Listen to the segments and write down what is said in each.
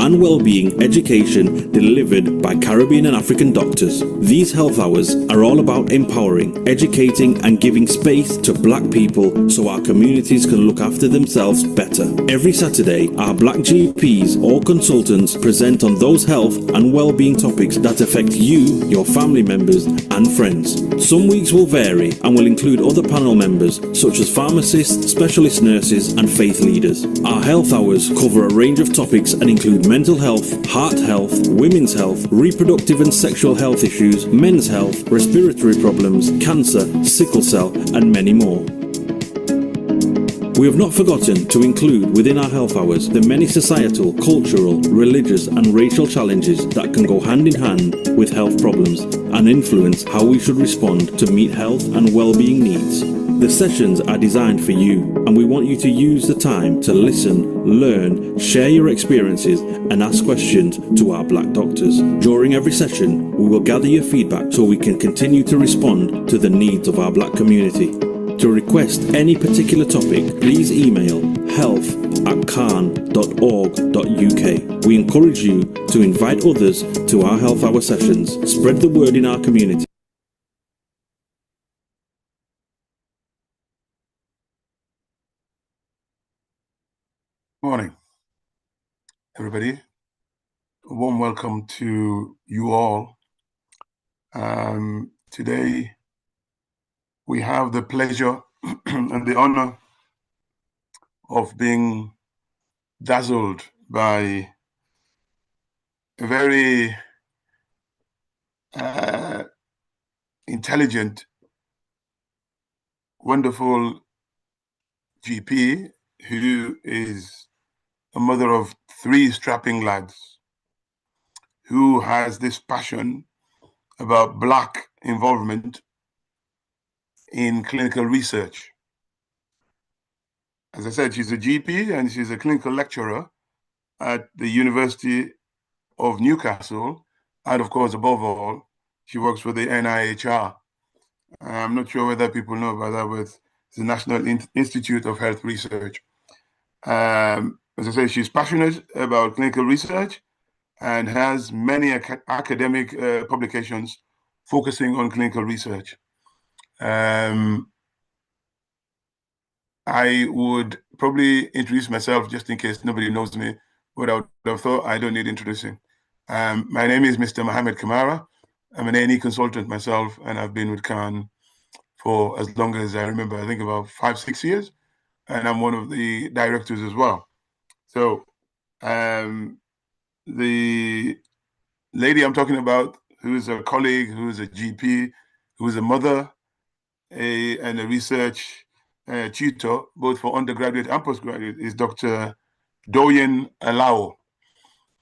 and well-being education delivered by Caribbean and African doctors. These health hours are all about empowering, educating and giving space to Black people so our communities can look after themselves better. Every Saturday, our Black GPs or consultants present on those health and well-being topics that affect you, your family members and friends. Some weeks will vary and will include other panel members such as pharmacists, specialist nurses and faith leaders. Our health hours cover a range of topics and include mental health, heart health, women's health, reproductive and sexual health issues, men's health, respiratory problems, cancer, sickle cell and many more. We have not forgotten to include within our health hours the many societal, cultural, religious and racial challenges that can go hand in hand with health problems and influence how we should respond to meet health and well-being needs. The sessions are designed for you and we want you to use the time to listen, learn, share your experiences and ask questions to our Black doctors. During every session, we will gather your feedback so we can continue to respond to the needs of our Black community. To request any particular topic, please email health@can.org.uk. We encourage you to invite others to our health hour sessions. Spread the word in our community. Morning, everybody. A warm welcome to you all. Today, we have the pleasure and the honor of being dazzled by a very intelligent, wonderful GP who is a mother of 3 strapping lads, who has this passion about Black involvement in clinical research. As I said, she's a GP and she's a clinical lecturer at the University of Newcastle. And of course, above all, she works for the NIHR. I'm not sure whether people know about that, but it's the National Institute of Health Research. As I say, she's passionate about clinical research and has many academic publications focusing on clinical research. I would probably introduce myself just in case nobody knows me, but I would have thought I don't need introducing. My name is Mr. Mohammed Kamara. I'm an A&E consultant myself, and I've been with Khan for as long as I remember, I think about 5-6 years, and I'm one of the directors as well. So the lady I'm talking about, who is a colleague, who is a GP, who is a mother, and a research tutor, both for undergraduate and postgraduate, is Dr. Doyin Alao.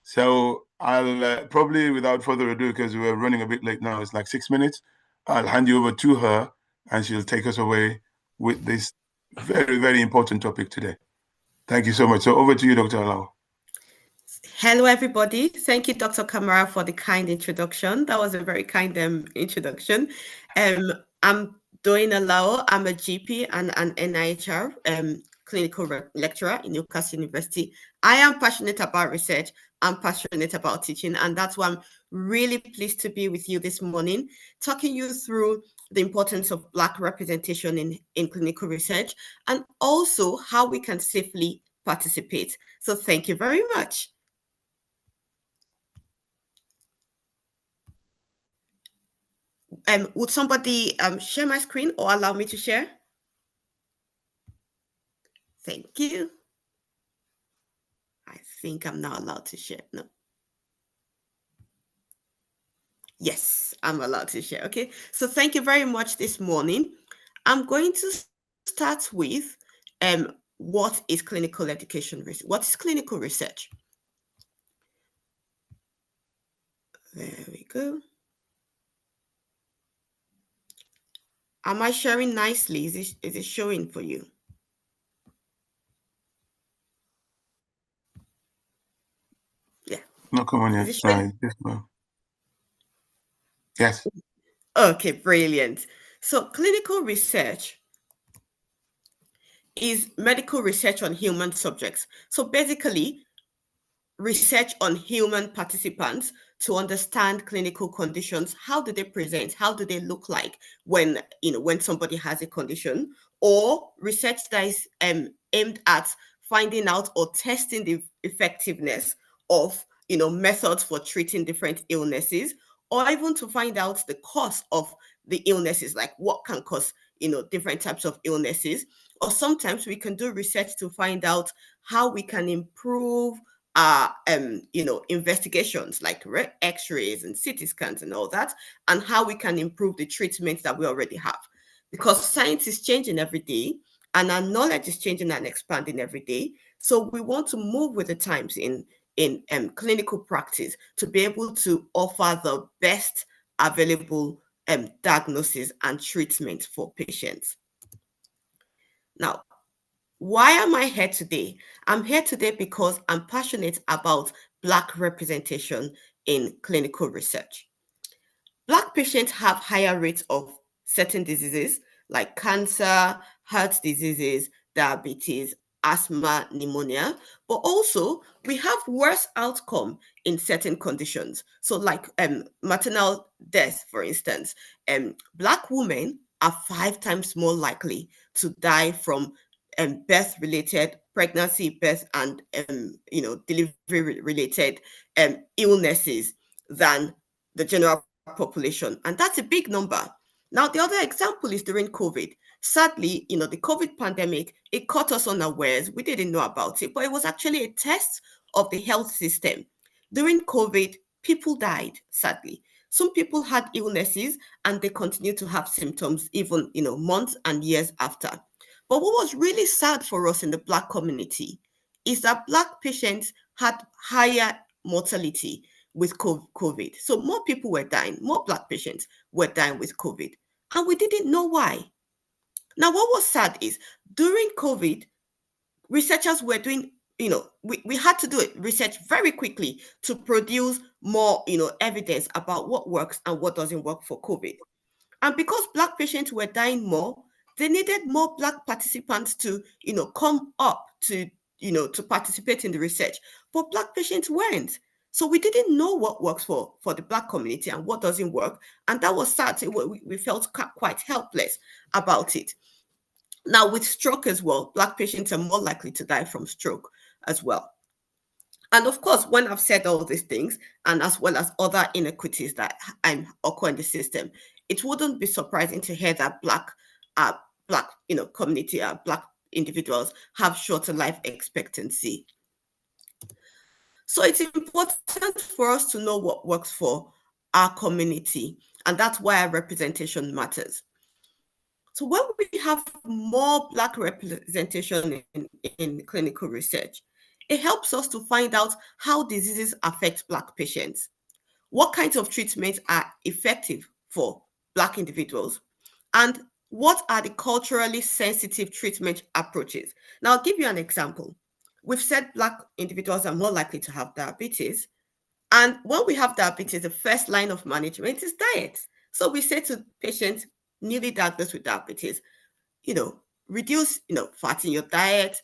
So I'll probably, without further ado, because we're running a bit late now, it's like 6 minutes, I'll hand you over to her and she'll take us away with this very, very important topic today. Thank you so much. So over to you, Dr. Alao. Hello, everybody. Thank you, Dr. Kamara, for the kind introduction. That was a very kind introduction. I'm Doyin Alao. I'm a GP and an NIHR clinical lecturer in Newcastle University. I am passionate about research. I'm passionate about teaching, and that's why I'm really pleased to be with you this morning, talking you through the importance of Black representation in clinical research and also how we can safely participate. So thank you very much. Would somebody share my screen or allow me to share? Thank you. I think I'm not allowed to share. No. Yes, I'm allowed to share. Okay. So thank you very much this morning. I'm going to start with what is clinical education research? What is clinical research? There we go. Am I sharing nicely? Is it showing for you? Yeah. No, come on, yes. Yes. Okay, brilliant. So clinical research is medical research on human subjects. So basically, research on human participants to understand clinical conditions. How do they present? How do they look like when somebody has a condition? Or research that is aimed at finding out or testing the effectiveness of methods for treating different illnesses, or even to find out the cause of the illnesses, like what can cause different types of illnesses. Or sometimes we can do research to find out how we can improve investigations like x-rays and CT scans and all that, and how we can improve the treatments that we already have, because science is changing every day and our knowledge is changing and expanding every day. So we want to move with the times in clinical practice to be able to offer the best available diagnosis and treatment for patients. Now, why am I here today? I'm here today because I'm passionate about Black representation in clinical research. Black patients have higher rates of certain diseases like cancer, heart diseases, diabetes, asthma, pneumonia, but also we have worse outcome in certain conditions. So like maternal death, for instance, Black women are 5 times more likely to die from birth-related pregnancy, birth, and delivery-related illnesses than the general population. And that's a big number. Now, the other example is during COVID. Sadly, the COVID pandemic, it caught us unawares. We didn't know about it, but it was actually a test of the health system. During COVID, people died, sadly. Some people had illnesses and they continued to have symptoms even, months and years after. But what was really sad for us in the Black community is that Black patients had higher mortality with COVID. So more people were dying, more Black patients were dying with COVID, and we didn't know why. Now, what was sad is during COVID, researchers were doing, we had to do it, research very quickly to produce more, evidence about what works and what doesn't work for COVID. And because Black patients were dying more, they needed more Black participants to, come up to, to participate in the research. But Black patients weren't. So we didn't know what works for the Black community and what doesn't work. And that was sad. We felt quite helpless about it. Now, with stroke as well, Black patients are more likely to die from stroke as well. And of course, when I've said all these things, and as well as other inequities that occur in the system, it wouldn't be surprising to hear that Black community, Black individuals have shorter life expectancy. So it's important for us to know what works for our community, and that's why our representation matters. So when we have more Black representation in clinical research, it helps us to find out how diseases affect Black patients, what kinds of treatments are effective for Black individuals, and what are the culturally sensitive treatment approaches. Now, I'll give you an example. We've said Black individuals are more likely to have diabetes. And when we have diabetes, the first line of management is diet. So we say to patients newly diagnosed with diabetes, reduce, fat in your diet,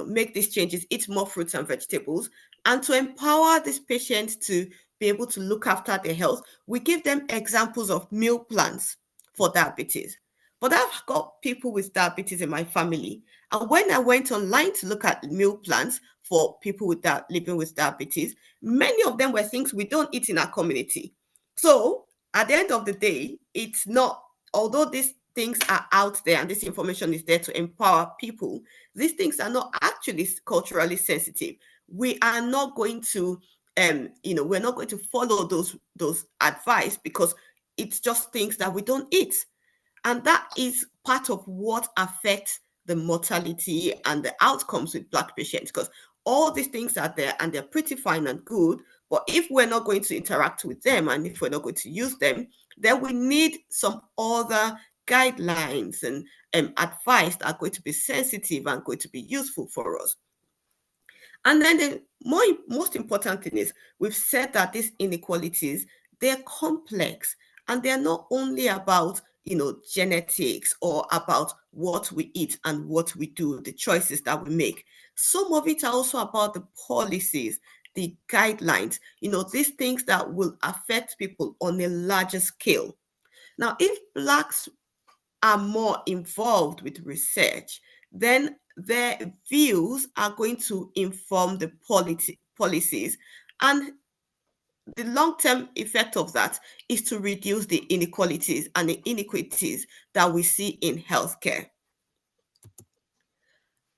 make these changes, eat more fruits and vegetables. And to empower these patients to be able to look after their health, we give them examples of meal plans for diabetes. But I've got people with diabetes in my family. And when I went online to look at meal plans for people living with diabetes, many of them were things we don't eat in our community. So at the end of the day, it's not, although these things are out there and this information is there to empower people, these things are not actually culturally sensitive. We are not going to, we're not going to follow those advice because it's just things that we don't eat. And that is part of what affects the mortality and the outcomes with Black patients, because all these things are there and they're pretty fine and good. But if we're not going to interact with them and if we're not going to use them, then we need some other guidelines and advice that are going to be sensitive and going to be useful for us. And then the most important thing is we've said that these inequalities, they're complex and they're not only about genetics or about what we eat and what we do, the choices that we make. Some of it are also about the policies, the guidelines, these things that will affect people on a larger scale. Now, if Blacks are more involved with research, then their views are going to inform the policies, and the long-term effect of that is to reduce the inequalities and the inequities that we see in healthcare.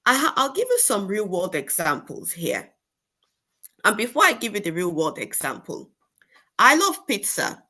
I'll give you some real-world examples here. And before I give you the real-world example, I love pizza.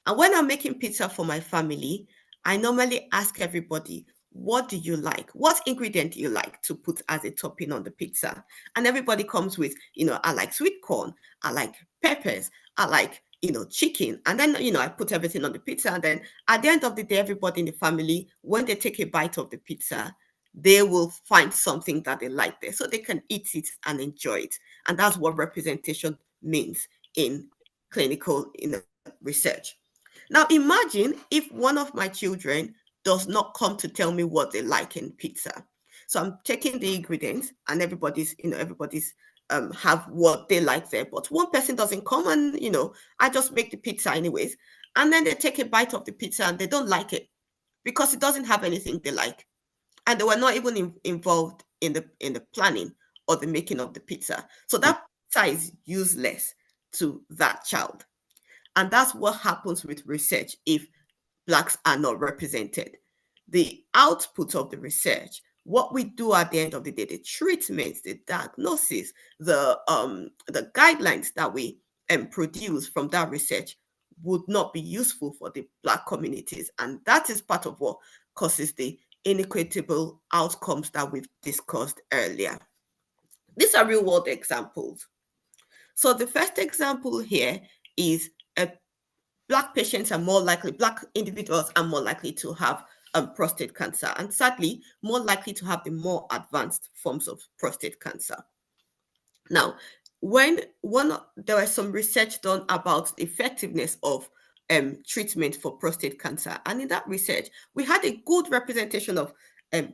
And when I'm making pizza for my family, I normally ask everybody, what do you like? What ingredient do you like to put as a topping on the pizza? And everybody comes with, I like sweet corn, I like peppers, I like, chicken. And then, I put everything on the pizza. And then at the end of the day, everybody in the family, when they take a bite of the pizza, they will find something that they like there so they can eat it and enjoy it. And that's what representation means in clinical research. Now imagine if one of my children does not come to tell me what they like in pizza. So I'm taking the ingredients and everybody's have what they like there. But one person doesn't come and, I just make the pizza anyways. And then they take a bite of the pizza and they don't like it because it doesn't have anything they like. And they were not even involved in the planning or the making of the pizza. So that pizza is useless to that child. And that's what happens with research if Blacks are not represented. The output of the research, what we do at the end of the day, the treatments, the diagnosis, the guidelines that we produce from that research would not be useful for the Black communities. And that is part of what causes the inequitable outcomes that we've discussed earlier. These are real world examples. So the first example here is Black patients are more likely, Black individuals are more likely to have prostate cancer, and sadly, more likely to have the more advanced forms of prostate cancer. Now, there was some research done about the effectiveness of treatment for prostate cancer, and in that research, we had a good representation of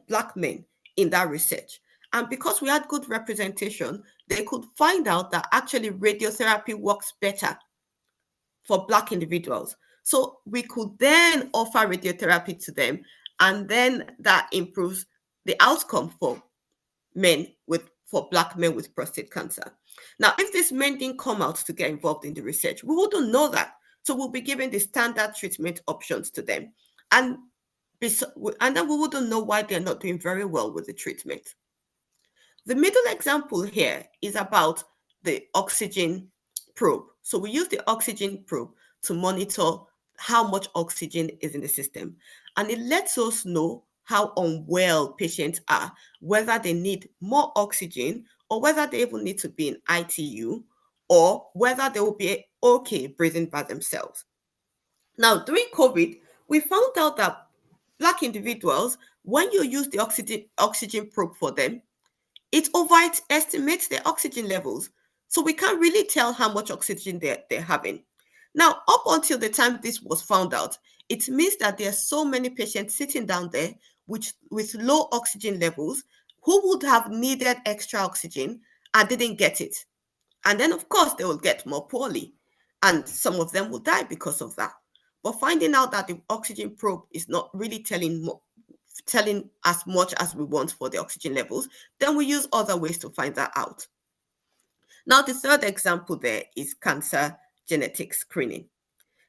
Black men in that research. And because we had good representation, they could find out that actually radiotherapy works better for Black individuals. So we could then offer radiotherapy to them, and then that improves the outcome for Black men with prostate cancer. Now, if these men didn't come out to get involved in the research, we wouldn't know that. So we'll be giving the standard treatment options to them. And then we wouldn't know why they're not doing very well with the treatment. The middle example here is about the oxygen probe. So we use the oxygen probe to monitor how much oxygen is in the system. And it lets us know how unwell patients are, whether they need more oxygen or whether they even need to be in ITU, or whether they will be okay breathing by themselves. Now, during COVID, we found out that Black individuals, when you use the oxygen probe for them, it overestimates their oxygen levels. So we can't really tell how much oxygen they're having. Now, up until the time this was found out, it means that there are so many patients sitting down there with low oxygen levels who would have needed extra oxygen and didn't get it. And then, of course, they will get more poorly. And some of them will die because of that. But finding out that the oxygen probe is not really telling as much as we want for the oxygen levels, then we use other ways to find that out. Now, the third example there is cancer genetic screening.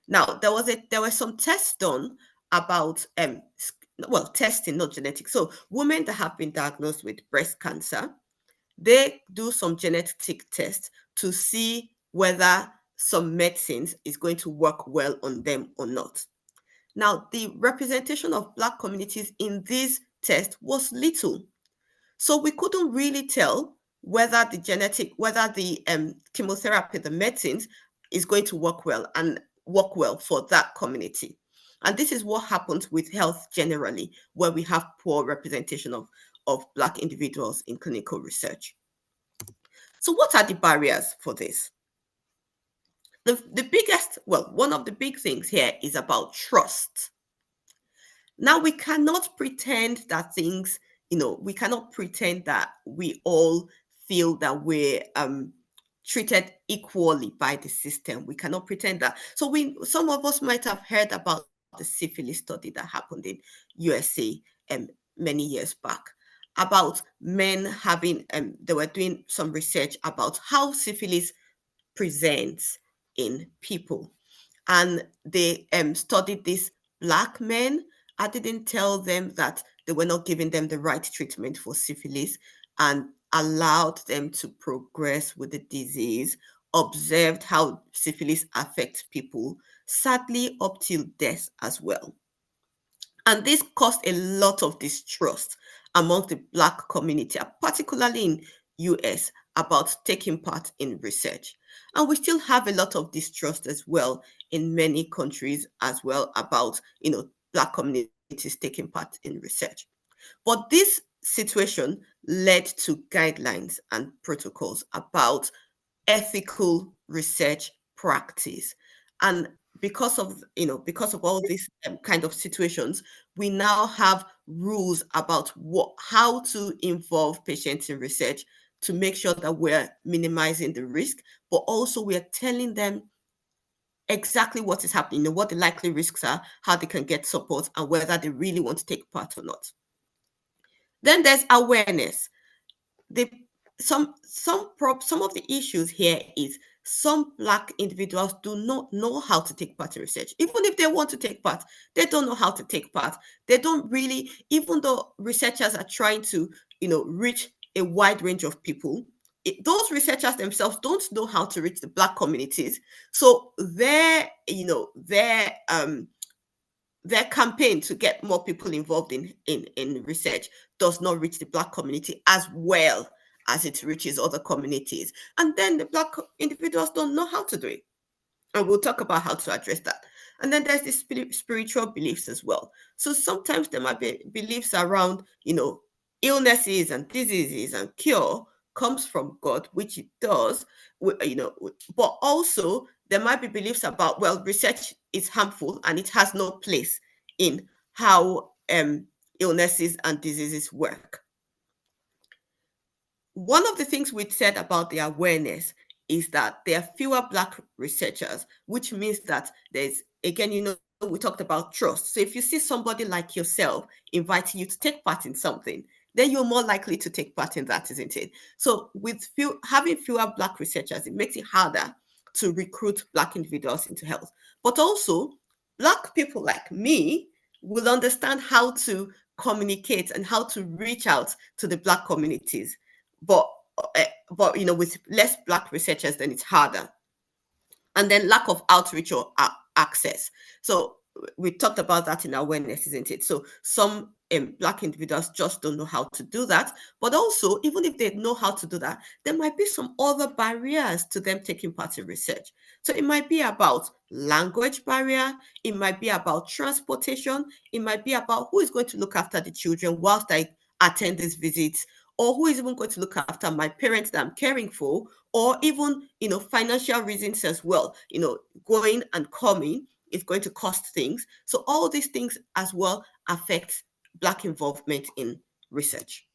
Now, there were some tests done about testing, not genetics. So women that have been diagnosed with breast cancer, they do some genetic tests to see whether some medicines is going to work well on them or not. Now, the representation of Black communities in this test was little. So we couldn't really tell whether the chemotherapy, the medicines, is going to work well for that community. And this is what happens with health generally, where we have poor representation of Black individuals in clinical research. So what are the barriers for this? One of the big things here is about trust. Now, we cannot pretend that we cannot pretend that we all feel that we're treated equally by the system. We cannot pretend that. So some of us might have heard about the syphilis study that happened in USA many years back, about men having, they were doing some research about how syphilis presents in people. And they studied these Black men. I didn't tell them that they were not giving them the right treatment for syphilis, and allowed them to progress with the disease, observed how syphilis affects people, sadly up till death as well. And this caused a lot of distrust among the Black community, particularly in US, about taking part in research. And we still have a lot of distrust as well in many countries as well about, Black communities taking part in research. But this situation led to guidelines and protocols about ethical research practice. And because of all these kind of situations, we now have rules about how to involve patients in research to make sure that we're minimizing the risk, but also we're telling them exactly what is happening, what the likely risks are, how they can get support, and whether they really want to take part or not. Then there's awareness. Some of the issues here is some Black individuals do not know how to take part in research. Even if they want to take part, they don't know how to take part. They don't really, even though researchers are trying to, reach a wide range of people, those researchers themselves don't know how to reach the Black communities. So their campaign to get more people involved in research does not reach the Black community as well as it reaches other communities. And then the Black individuals don't know how to do it. And we'll talk about how to address that. And then there's the spiritual beliefs as well. So sometimes there might be beliefs around, illnesses and diseases and cure comes from God, which it does, but also there might be beliefs about, well, research is harmful and it has no place in how illnesses and diseases work. One of the things we said about the awareness is that there are fewer Black researchers, which means that there's, again, we talked about trust. So if you see somebody like yourself inviting you to take part in something, then you're more likely to take part in that, isn't it? So with having fewer Black researchers, it makes it harder to recruit Black individuals into health. But also, Black people like me will understand how to communicate and how to reach out to the Black communities. But with less Black researchers, then it's harder. And then lack of outreach or access. So we talked about that in awareness, isn't it? So some Black individuals just don't know how to do that. But also, even if they know how to do that, there might be some other barriers to them taking part in research. So it might be about language barrier. It might be about transportation. It might be about who is going to look after the children whilst I attend these visits, or who is even going to look after my parents that I'm caring for, or even, financial reasons as well. Going and coming is going to cost things. So all these things as well affect Black involvement in research.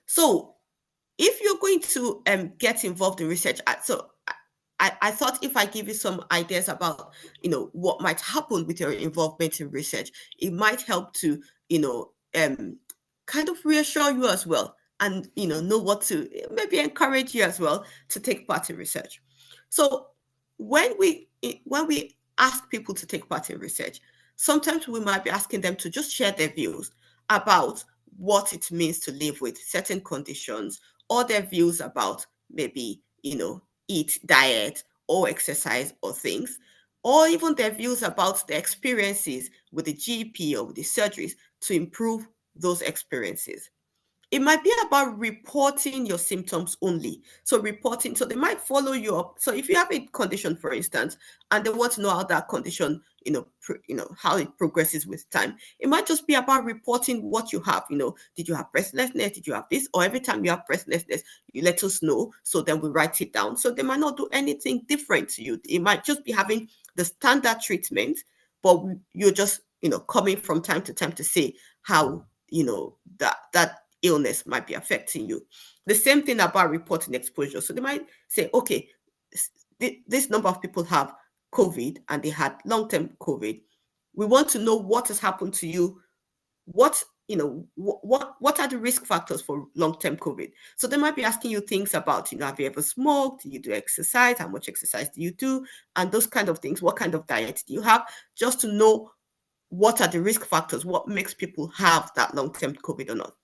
So if you're going to get involved in research, I thought if I give you some ideas about, what might happen with your involvement in research, it might help to, kind of reassure you as well, and, know what to maybe encourage you as well to take part in research. So when we ask people to take part in research, sometimes we might be asking them to just share their views about what it means to live with certain conditions, or their views about maybe, eat, diet, or exercise or things, or even their views about the experiences with the GP or with the surgeries to improve those experiences. It might be about reporting your symptoms only. So they might follow you up. So if you have a condition, for instance, and they want to know how that condition, how it progresses with time, it might just be about reporting what you have. Did you have breathlessness? Did you have this? Or every time you have breathlessness, you let us know. So then we write it down. So they might not do anything different to you. It might just be having the standard treatment, but you're just, coming from time to time to say how, that illness might be affecting you. The same thing about reporting exposure. So they might say, okay, this number of people have COVID and they had long-term COVID. We want to know what has happened to you. What are the risk factors for long-term COVID? So they might be asking you things about, have you ever smoked? Do you do exercise? How much exercise do you do? And those kind of things. What kind of diet do you have? Just to know what are the risk factors, what makes people have that long-term COVID or not.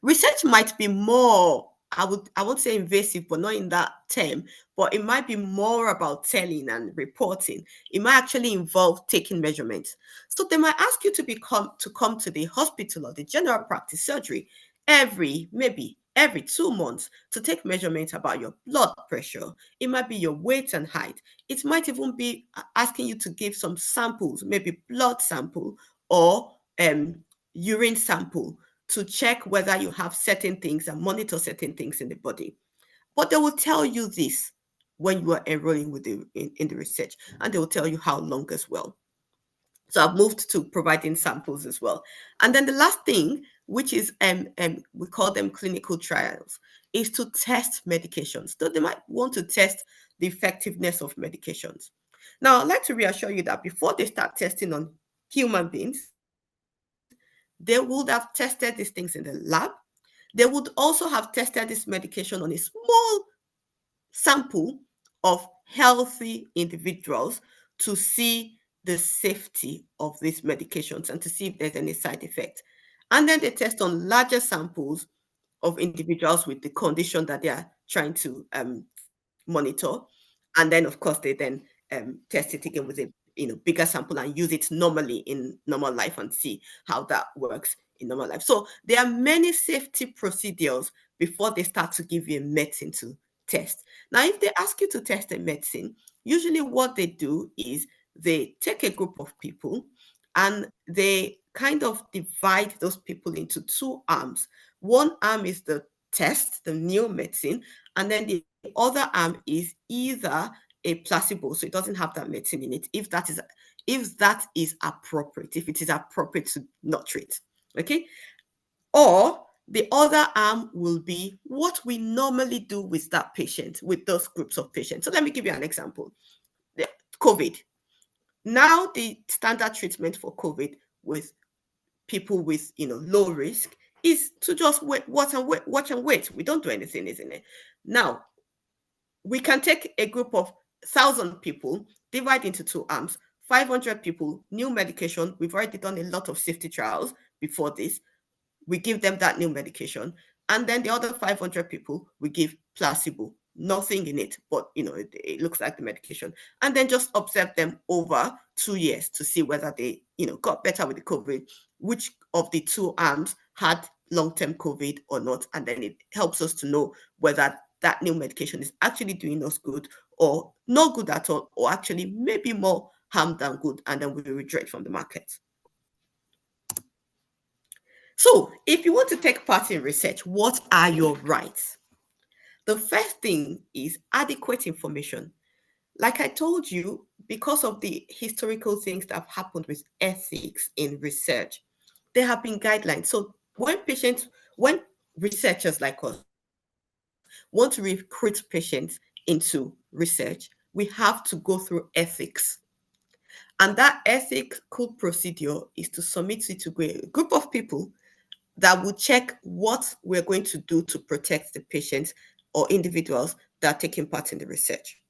Research might be more, I won't say invasive, but not in that term, but it might be more about telling and reporting. It might actually involve taking measurements. So they might ask you to come to the hospital or the general practice surgery maybe every 2 months to take measurements about your blood pressure. It might be your weight and height. It might even be asking you to give some samples, maybe blood sample or urine sample, to check whether you have certain things and monitor certain things in the body. But they will tell you this when you are enrolling in the research, and they will tell you how long as well. So I've moved to providing samples as well. And then the last thing, which is we call them clinical trials, is to test medications. So they might want to test the effectiveness of medications. Now, I'd like to reassure you that before they start testing on human beings, they would have tested these things in the lab. They would also have tested this medication on a small sample of healthy individuals to see the safety of these medications and to see if there's any side effect. And then they test on larger samples of individuals with the condition that they are trying to monitor. And then, of course, they then test it again with a bigger sample and use it normally in normal life and see how that works in normal life. So there are many safety procedures before they start to give you a medicine to test. Now, if they ask you to test a medicine, usually what they do is they take a group of people and they kind of divide those people into 2 arms. One arm is the test, the new medicine, and then the other arm is either a placebo, so it doesn't have that medicine in it, if that is appropriate, if it is appropriate to not treat, okay? Or the other arm will be what we normally do with that patient, with those groups of patients. So let me give you an example. COVID. Now the standard treatment for COVID with people with low risk is to just watch and wait. We don't do anything, isn't it? Now, we can take a group of 1,000 people, divide into 2 arms, 500 people, new medication. We've already done a lot of safety trials before this. We give them that new medication. And then the other 500 people, we give placebo, nothing in it, but it looks like the medication. And then just observe them over 2 years to see whether they, got better with the COVID, which of the 2 arms had long-term COVID or not. And then it helps us to know whether that new medication is actually doing us good or no good at all, or actually maybe more harm than good, and then we withdraw it from the market. So if you want to take part in research, what are your rights? The first thing is adequate information. Like I told you, because of the historical things that have happened with ethics in research, there have been guidelines. So when researchers like us want to recruit patients into research, we have to go through ethics. And that ethical procedure is to submit it to a group of people that will check what we're going to do to protect the patients or individuals that are taking part in the research.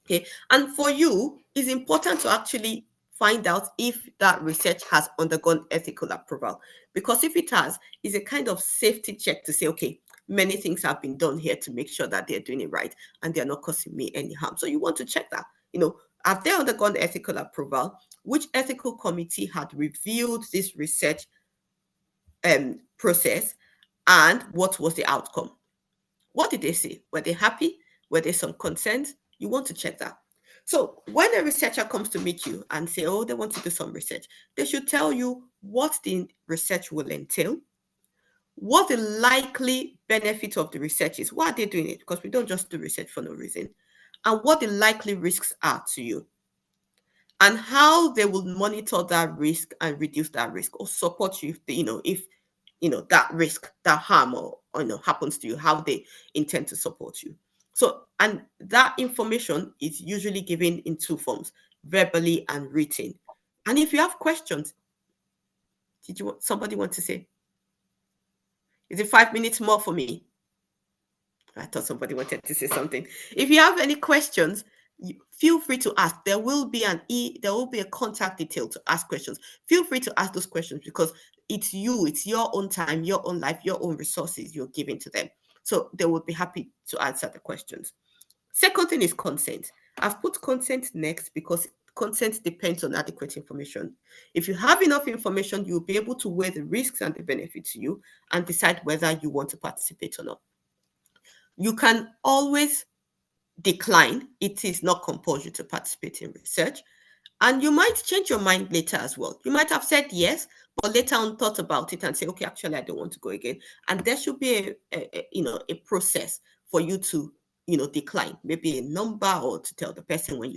Okay, and for you, it's important to actually find out if that research has undergone ethical approval, because if it has, it's a kind of safety check to say, okay, many things have been done here to make sure that they're doing it right and they're not causing me any harm. So you want to check that, have they undergone ethical approval? Which ethical committee had reviewed this research process, and what was the outcome? What did they say? Were they happy? Were there some concerns? You want to check that. So when a researcher comes to meet you and say, oh, they want to do some research, they should tell you what the research will entail, what the likely benefit of the research is. Why are they doing it? Because we don't just do research for no reason. And what the likely risks are to you, and how they will monitor that risk and reduce that risk or support you if that risk, that harm, or happens to you, how they intend to support you. So, and that information is usually given in two forms, verbally and written. And if you have questions, somebody want to say? Is it 5 minutes more for me? I thought somebody wanted to say something. If you have any questions, feel free to ask. There will be a contact detail to ask questions. Feel free to ask those questions because it's your own time, your own life, your own resources you're giving to them. So they will be happy to answer the questions. Second thing is consent. I've put consent next because consent depends on adequate information. If you have enough information, you'll be able to weigh the risks and the benefits to you and decide whether you want to participate or not. You can always decline. It is not compulsory to participate in research. And you might change your mind later as well. You might have said yes, but later on thought about it and say, okay, actually, I don't want to go again. And there should be a process for you to, decline, maybe a number, or to tell the person when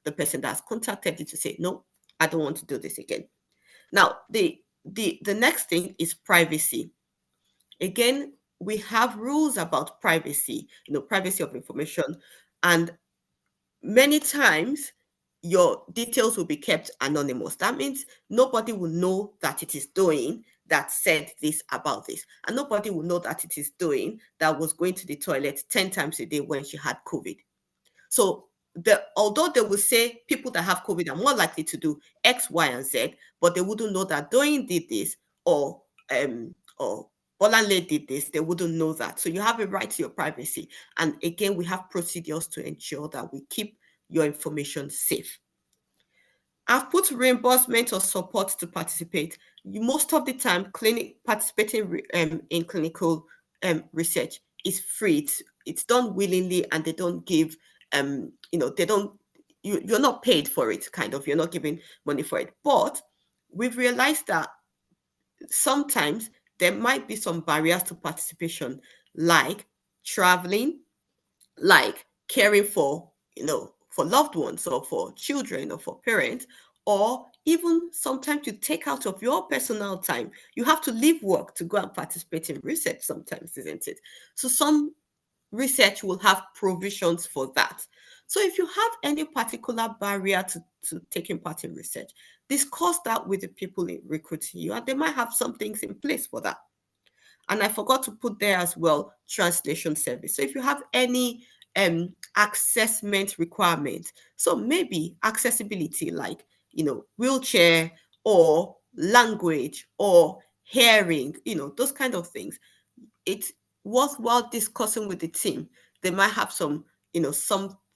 the person that's contacted you to say, no, I don't want to do this again. Now, the next thing is privacy. Again, we have rules about privacy, privacy of information. And many times your details will be kept anonymous. That means nobody will know that it is Doyin that said this about this. And nobody will know that it is Doyin that was going to the toilet 10 times a day when she had COVID. So although they will say people that have COVID are more likely to do X, Y, and Z, but they wouldn't know that Doyin did this or Bolanle did this, they wouldn't know that. So you have a right to your privacy. And again, we have procedures to ensure that we keep your information safe. I've put reimbursement or support to participate. Most of the time, participating in clinical research is free. It's done willingly, and they don't give, you're not paid for it, kind of. You're not giving money for it. But we've realized that sometimes there might be some barriers to participation, like traveling, like caring for loved ones, or for children, or for parents, or even sometimes you take out of your personal time. You have to leave work to go and participate in research sometimes, isn't it? So some research will have provisions for that. So if you have any particular barrier to taking part in research, discuss that with the people recruiting you, and they might have some things in place for that. And I forgot to put there as well, translation service. So if you have any assessment requirements, so maybe accessibility, like, wheelchair or language or hearing, those kind of things, it's worthwhile discussing with the team. They might have some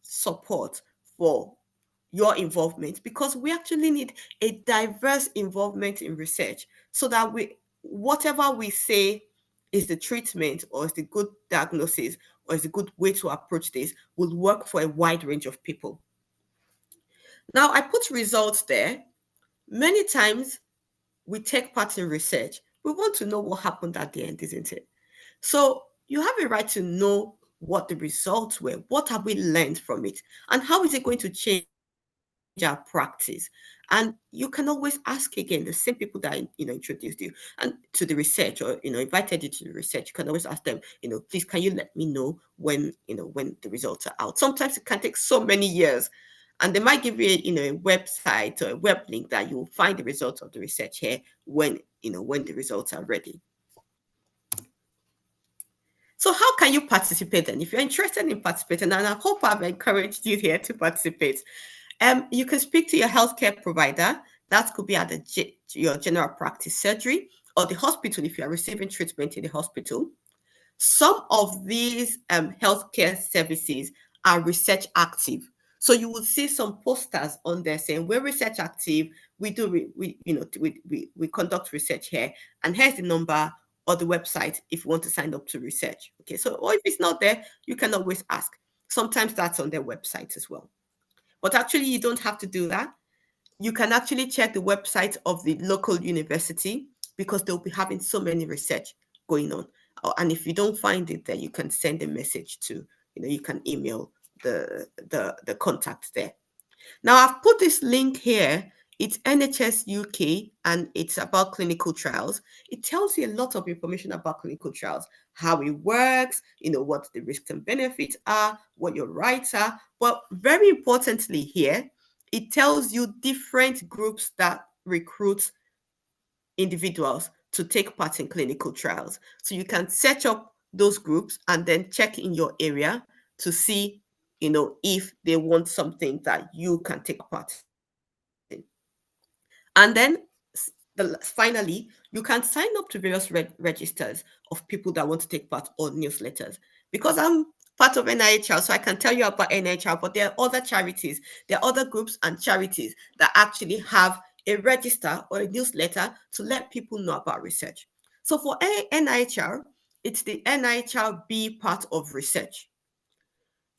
support for your involvement, because we actually need a diverse involvement in research, so that whatever we say is the treatment, or is the good diagnosis, or is the good way to approach this, will work for a wide range of people. Now, I put results there. Many times we take part in research, we want to know what happened at the end, isn't it? So you have a right to know what the results were. What have we learned from it? And how is it going to change our practice? And you can always ask again, the same people that introduced you and to the research, or invited you to the research. You can always ask them, please, can you let me know when the results are out? Sometimes it can take so many years, and they might give you a website or a web link that you will find the results of the research here when the results are ready. So how can you participate then? If you're interested in participating, and I hope I've encouraged you here to participate, you can speak to your healthcare provider. That could be at your general practice surgery, or the hospital if you are receiving treatment in the hospital. Some of these healthcare services are research active. So you will see some posters on there saying, we're research active, we conduct research here, and here's the number or the website if you want to sign up to research. Okay, so, or if it's not there, you can always ask. Sometimes that's on their website as well. But actually, you don't have to do that. You can actually check the website of the local university, because they'll be having so many research going on. And if you don't find it there, you can send a message to, you can email the contact there. Now, I've put this link here It's NHS UK and it's about clinical trials. It tells you a lot of information about clinical trials, how it works, what the risks and benefits are, what your rights are. But very importantly here, it tells you different groups that recruit individuals to take part in clinical trials. So you can set up those groups and then check in your area to see, if they want something that you can take part in. And then finally, you can sign up to various registers of people that want to take part or newsletters. Because I'm part of NIHR, so I can tell you about NIHR, but there are other charities, there are other groups and charities that actually have a register or a newsletter to let people know about research. So for NIHR, it's the NIHR Be Part of Research.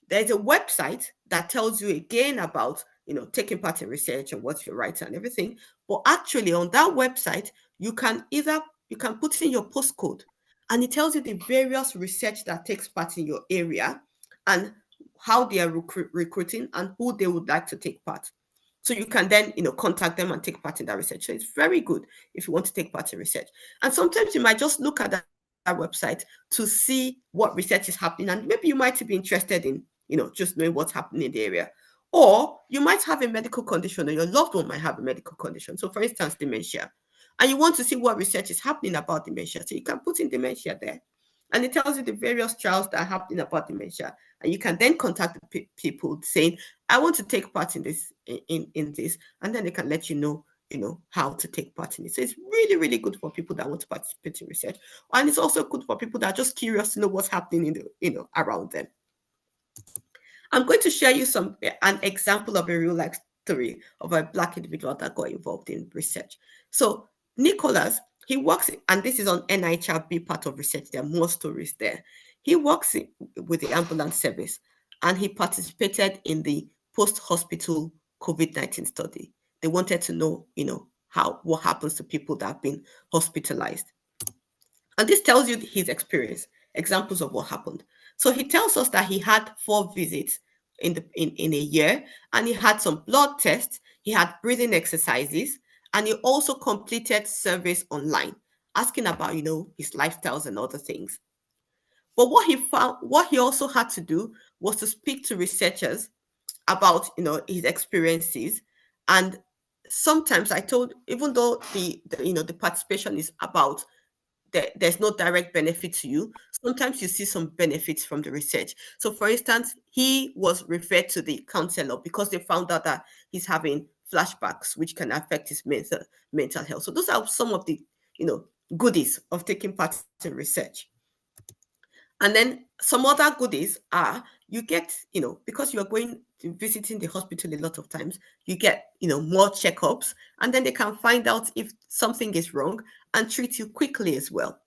There's a website that tells you again about, taking part in research and what's your rights and everything. But actually on that website, you can put in your postcode and it tells you the various research that takes part in your area and how they are recruiting and who they would like to take part. So you can then, contact them and take part in that research. So it's very good if you want to take part in research. And sometimes you might just look at that website to see what research is happening. And maybe you might be interested in, just knowing what's happening in the area. Or you might have a medical condition or your loved one might have a medical condition. So for instance, dementia. And you want to see what research is happening about dementia. So you can put in dementia there. And it tells you the various trials that are happening about dementia. And you can then contact the people saying, I want to take part in this, in this. And then they can let you know, how to take part in it. So it's really, really good for people that want to participate in research. And it's also good for people that are just curious to know what's happening in the, around them. I'm going to share you an example of a real life story of a Black individual that got involved in research. So Nicholas, he works, and this is on NIHR Be Part of Research. There are more stories there. He works with the ambulance service, and he participated in the post-hospital COVID-19 study. They wanted to know, what happens to people that have been hospitalized. And this tells you his experience, examples of what happened. So he tells us that he had 4 visits in a year, and he had some blood tests, he had breathing exercises, and he also completed surveys online, asking about, his lifestyles and other things. But what he found, what he also had to do was to speak to researchers about, his experiences. And sometimes I told, even though the participation is about, there's no direct benefit to you, sometimes you see some benefits from the research. So for instance, he was referred to the counselor because they found out that he's having flashbacks, which can affect his mental health. So those are some of the, goodies of taking part in research. And then some other goodies are you get, because you are going to visiting the hospital a lot of times, you get, more checkups, and then they can find out if something is wrong and treat you quickly as well.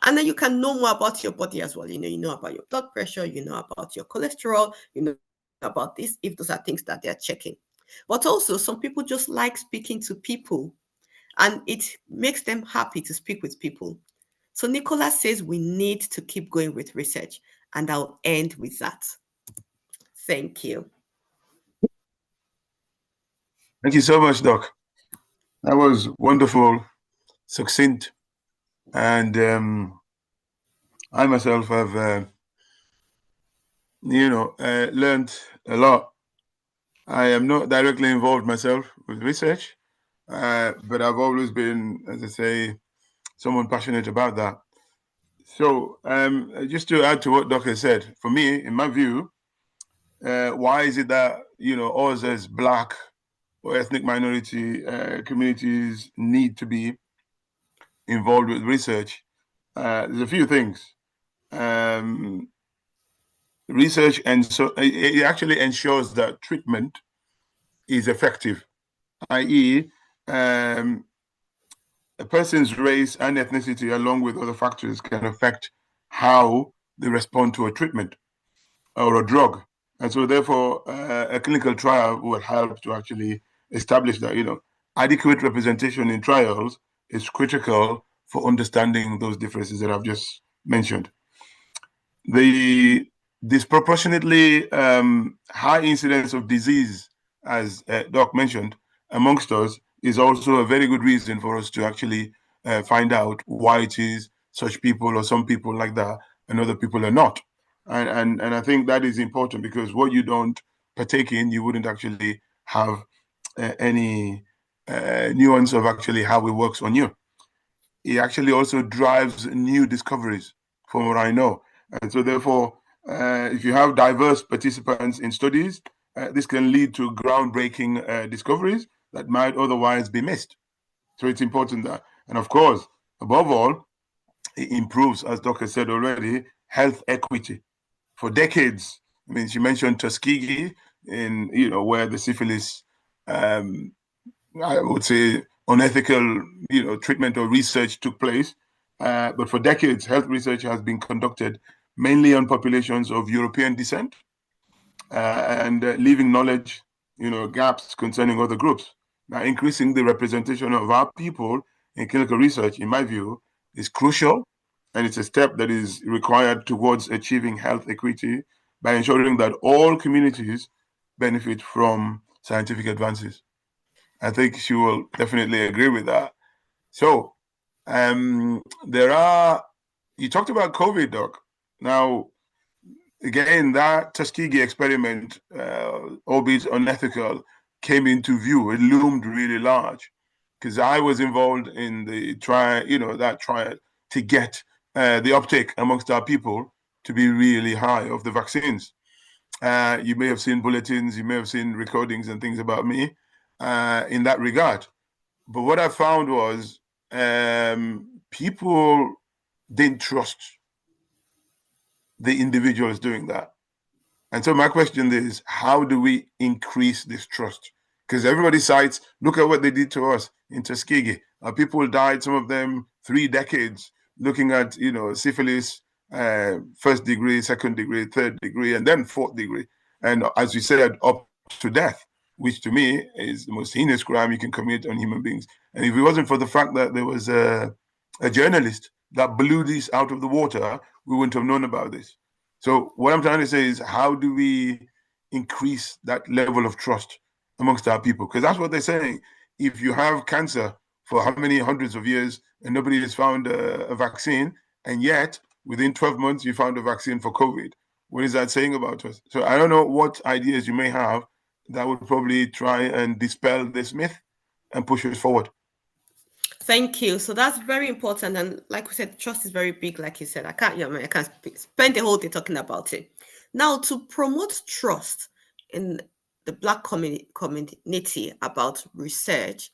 And then you can know more about your body as well. You know about your blood pressure, you know about your cholesterol, you know about this, if those are things that they're checking. But also some people just like speaking to people, and it makes them happy to speak with people. So Nicholas says we need to keep going with research, and I'll end with that. Thank you. Thank you so much, Doc. That was wonderful, succinct, and I myself have, learned a lot. I am not directly involved myself with research, but I've always been, as I say, someone passionate about that. So just to add to what Doc has said, for me, in my view, why is it that, us as Black or ethnic minority communities need to be involved with research? There's a few things. Research, and so it actually ensures that treatment is effective, i.e., a person's race and ethnicity, along with other factors, can affect how they respond to a treatment or a drug. And so therefore, a clinical trial will help to actually establish that, adequate representation in trials is critical for understanding those differences that I've just mentioned. The disproportionately high incidence of disease, as Doc mentioned, amongst us is also a very good reason for us to actually find out why it is such people or some people like that and other people are not. And I think that is important, because what you don't partake in, you wouldn't actually have any nuance of actually how it works on you. It actually also drives new discoveries, from what I know. And so therefore, if you have diverse participants in studies, this can lead to groundbreaking discoveries that might otherwise be missed. So it's important that, and of course, above all, it improves, as Dr. said already, health equity. For decades, I mean, she mentioned Tuskegee, where the syphilis, I would say, unethical, treatment or research took place. But for decades, health research has been conducted mainly on populations of European descent, and leaving knowledge, gaps concerning other groups. Now, increasing the representation of our people in clinical research, in my view, is crucial, and it's a step that is required towards achieving health equity by ensuring that all communities benefit from scientific advances. I think she will definitely agree with that. So, you talked about COVID, Doc. Now, again, that Tuskegee experiment, albeit unethical, came into view. It loomed really large, because I was involved in the trial, that trial to get the uptake amongst our people to be really high of the vaccines. You may have seen bulletins, you may have seen recordings and things about me in that regard. But what I found was people didn't trust the individuals doing that. And so my question is, how do we increase this trust? Because everybody cites, look at what they did to us in Tuskegee. Our people died, some of them 3 decades, looking at, syphilis, first degree, second degree, third degree, and then fourth degree. And as you said, up to death, which to me is the most heinous crime you can commit on human beings. And if it wasn't for the fact that there was a journalist that blew this out of the water, we wouldn't have known about this. So what I'm trying to say is, how do we increase that level of trust amongst our people? Because that's what they're saying. If you have cancer for how many hundreds of years and nobody has found a vaccine, and yet within 12 months you found a vaccine for COVID, what is that saying about us? So I don't know what ideas you may have that would probably try and dispel this myth and push us forward. Thank you. So that's very important. And like we said, trust is very big. Like you said, I can't spend the whole day talking about it. Now, to promote trust in the Black community about research,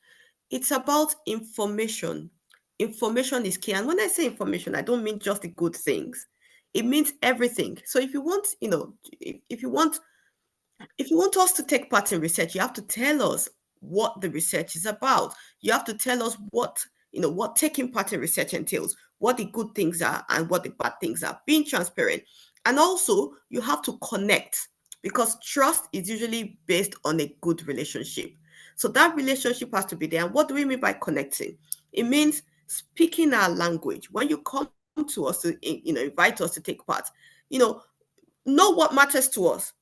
it's about information. Information is key. And when I say information, I don't mean just the good things. It means everything. So if you want, if you want us to take part in research, you have to tell us what the research is about. You have to tell us what taking part in research entails, what the good things are and what the bad things are, being transparent. And also, you have to connect, because trust is usually based on a good relationship. So that relationship has to be there. And what do we mean by connecting? It means speaking our language. When you come to us to invite us to take part, know what matters to us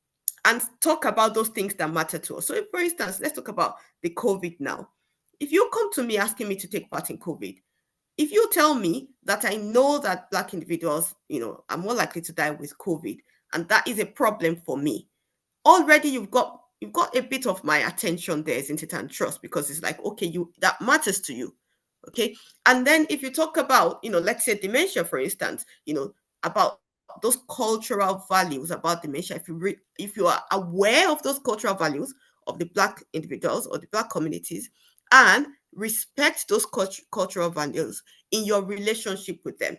and talk about those things that matter to us. So if, for instance, let's talk about the COVID now. If you come to me asking me to take part in COVID, if you tell me that I know that Black individuals, are more likely to die with COVID, and that is a problem for me, already you've got a bit of my attention there, isn't it, and trust, because it's like, okay, that matters to you. Okay. And then if you talk about, let's say dementia, for instance, about those cultural values about dementia, if you are aware of those cultural values of the Black individuals or the Black communities, and respect those cultural values in your relationship with them.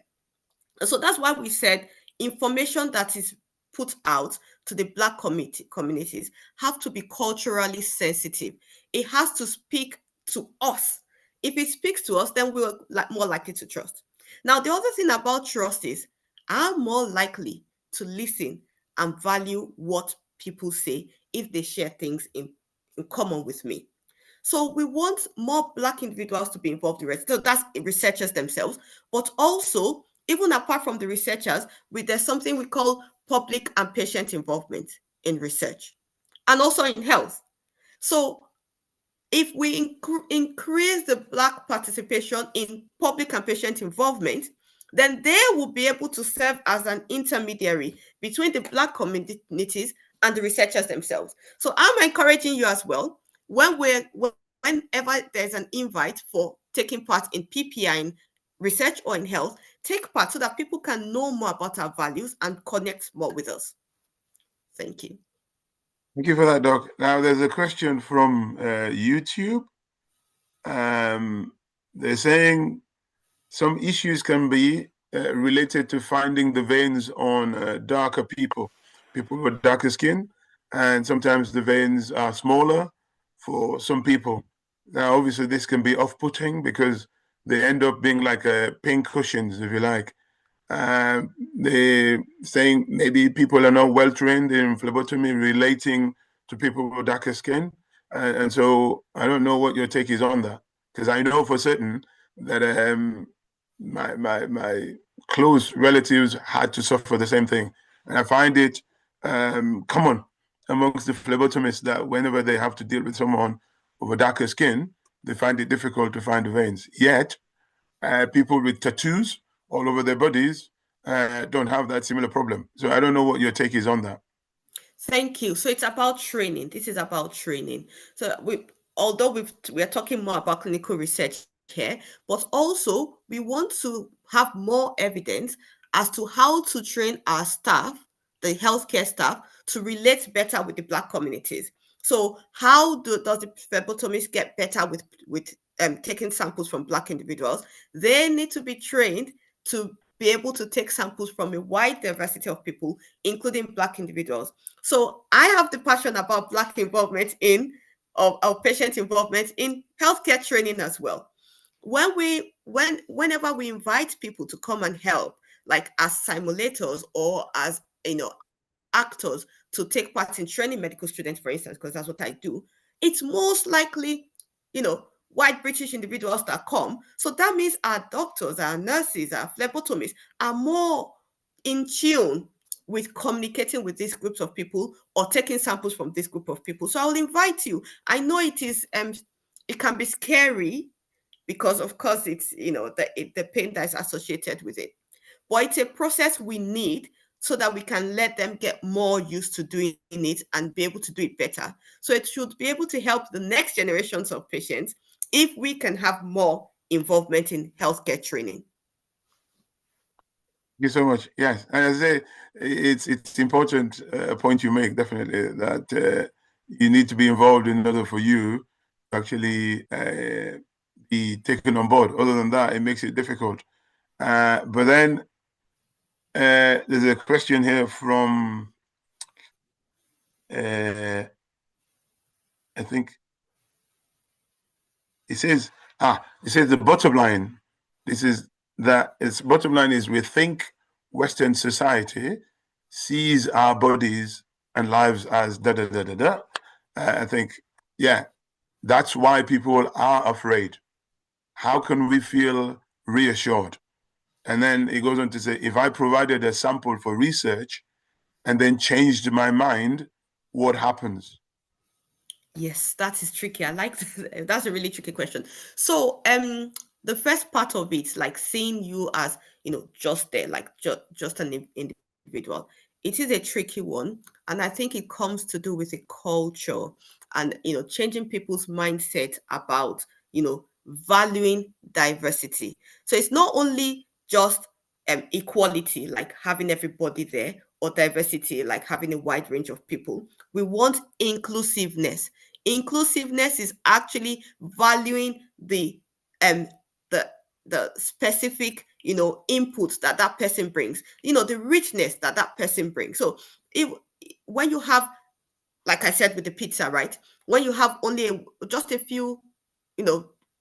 And so that's why we said information that is put out to the Black communities have to be culturally sensitive. It has to speak to us. If it speaks to us, then we're more likely to trust. Now, the other thing about trust is I'm more likely to listen and value what people say if they share things in common with me. So we want more Black individuals to be involved in research. So that's researchers themselves, but also, even apart from the researchers, there's something we call public and patient involvement in research, and also in health. So if we increase the Black participation in public and patient involvement, then they will be able to serve as an intermediary between the Black communities and the researchers themselves. So I'm encouraging you as well, whenever there's an invite for taking part in PPI in research or in health, take part so that people can know more about our values and connect more with us. Thank you. Thank you for that, Doc. Now, there's a question from YouTube. They're saying some issues can be related to finding the veins on darker people with darker skin, and sometimes the veins are smaller for some people. Now, obviously, this can be off-putting because they end up being like pink cushions, if you like. They're saying maybe people are not well trained in phlebotomy relating to people with darker skin. And so I don't know what your take is on that, because I know for certain that my close relatives had to suffer the same thing. And I find it common amongst the phlebotomists that whenever they have to deal with someone with a darker skin, they find it difficult to find the veins. Yet, people with tattoos all over their bodies don't have that similar problem. So I don't know what your take is on that. Thank you. So it's about training. This is about training. So although we are talking more about clinical research here, but also we want to have more evidence as to how to train our staff, the healthcare staff, to relate better with the Black communities. So how does the phlebotomist get better with taking samples from Black individuals? They need to be trained to be able to take samples from a wide diversity of people, including Black individuals. So I have the passion about Black involvement of patient involvement in healthcare training as well. Whenever we invite people to come and help, like as simulators or as actors to take part in training medical students, for instance, because that's what I do, it's most likely, white British individuals that come. So that means our doctors, our nurses, our phlebotomists are more in tune with communicating with these groups of people or taking samples from this group of people. So I'll invite you. I know it can be scary because of course it's the pain that is associated with it, but it's a process we need so that we can let them get more used to doing it and be able to do it better. So it should be able to help the next generations of patients if we can have more involvement in healthcare training. Thank you so much. Yes, and as I say, it's important point you make, definitely, that you need to be involved in order for you to actually be taken on board. Other than that, it makes it difficult. But then there's a question here from, I think, it says the bottom line. Its bottom line is we think Western society sees our bodies and lives as da da da da da. I think, yeah, that's why people are afraid. How can we feel reassured? And then it goes on to say, if I provided a sample for research and then changed my mind, what happens? Yes, that is tricky. I like that's a really tricky question. So, the first part of it, like seeing you as just there, like just an individual, it is a tricky one, and I think it comes to do with the culture and changing people's mindset about valuing diversity. So it's not only just equality, like having everybody there, or diversity, like having a wide range of people. We want inclusiveness. Inclusiveness is actually valuing the specific inputs that person brings, the richness that person brings. So when you have, like I said with the pizza, right, when you have only just a few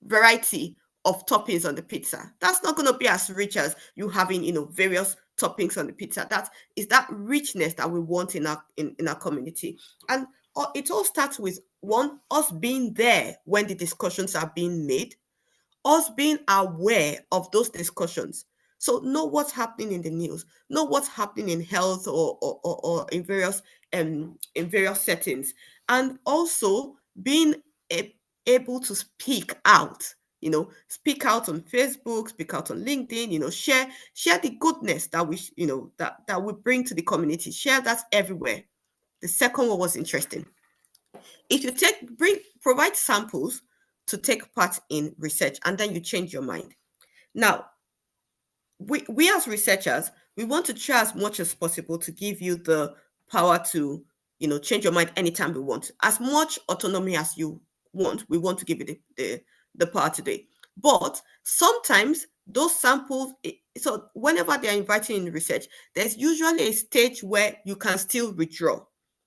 variety of toppings on the pizza, that's not going to be as rich as you having various toppings on the pizza. That is that richness that we want in our community. And it all starts with us being there when the discussions are being made, us being aware of those discussions. So know what's happening in the news, know what's happening in health or in various settings, and also being able to speak out, speak out on Facebook, speak out on LinkedIn, share the goodness that we, that we bring to the community, share that everywhere. The second one was interesting. If you provide samples to take part in research, and then you change your mind. Now, we as researchers, we want to try as much as possible to give you the power to, change your mind anytime we want. As much autonomy as you want, we want to give you the power to do it. But sometimes those samples, so whenever they're inviting in research, there's usually a stage where you can still withdraw.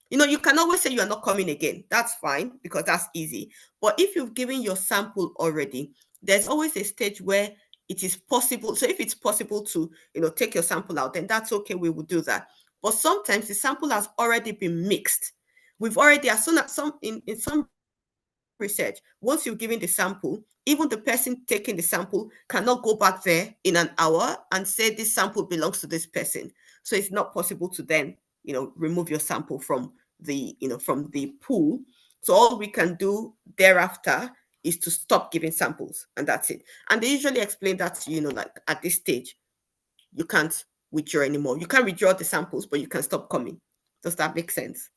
You can always say you are not coming again. That's fine, because that's easy. But if you've given your sample already, there's always a stage where it is possible. So if it's possible to, take your sample out, then that's okay. We will do that. But sometimes the sample has already been mixed. We've already, as soon as in some research, once you've given the sample, even the person taking the sample cannot go back there in an hour and say this sample belongs to this person. So it's not possible to then, remove your sample from the pool. So all we can do thereafter is to stop giving samples, and that's it. And they usually explain that to like at this stage, you can't withdraw anymore. You can't withdraw the samples, but you can stop coming. Does that make sense?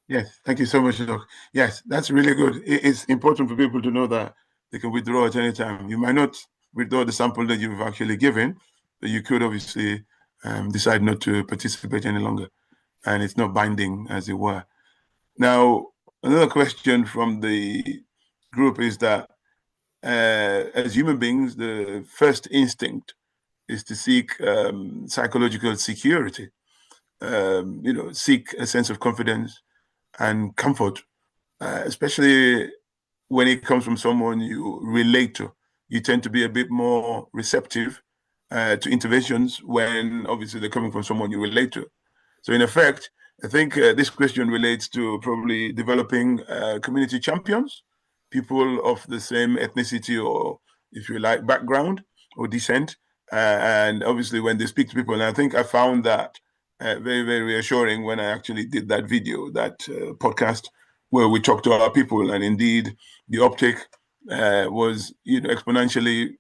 Yes, thank you so much, Doc. Yes, that's really good. It's important for people to know that they can withdraw at any time. You might not withdraw the sample that you've actually given, but you could obviously decide not to participate any longer, and it's not binding, as it were. Now, another question from the group is that as human beings, the first instinct is to seek psychological security, seek a sense of confidence and comfort, especially when it comes from someone you relate to. You tend to be a bit more receptive to interventions when obviously they're coming from someone you relate to. So in effect, I think this question relates to probably developing community champions, people of the same ethnicity or, if you like, background or descent. And obviously when they speak to people, and I think I found that very, very reassuring when I actually did that video, that podcast where we talked to our people, and indeed the uptake was, exponentially,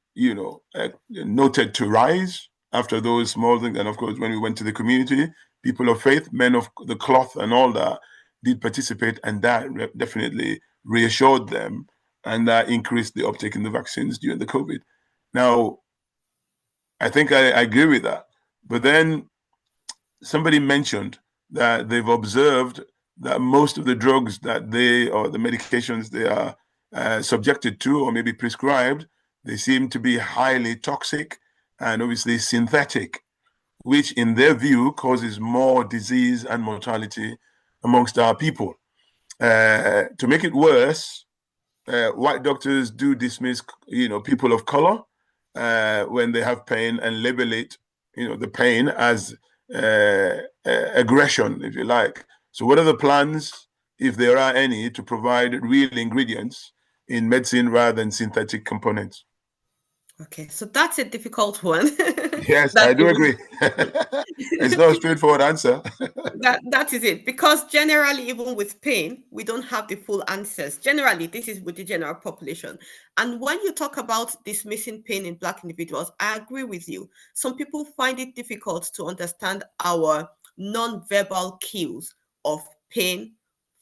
noted to rise after those small things. And of course, when we went to the community, people of faith, men of the cloth and all that did participate, and that definitely reassured them, and that increased the uptake in the vaccines during the COVID. Now, I think I agree with that. But then somebody mentioned that they've observed that most of the drugs that or the medications they are subjected to or maybe prescribed, they seem to be highly toxic and obviously synthetic, which in their view causes more disease and mortality amongst our people. To make it worse, white doctors do dismiss, people of color when they have pain and label it, the pain as aggression, if you like. So what are the plans, if there are any, to provide real ingredients in medicine rather than synthetic components? Okay, so that's a difficult one. Yes, I do agree. It's not a straightforward answer. That is it, because generally, even with pain, we don't have the full answers. Generally, this is with the general population. And when you talk about dismissing pain in Black individuals, I agree with you. Some people find it difficult to understand our non-verbal cues of pain,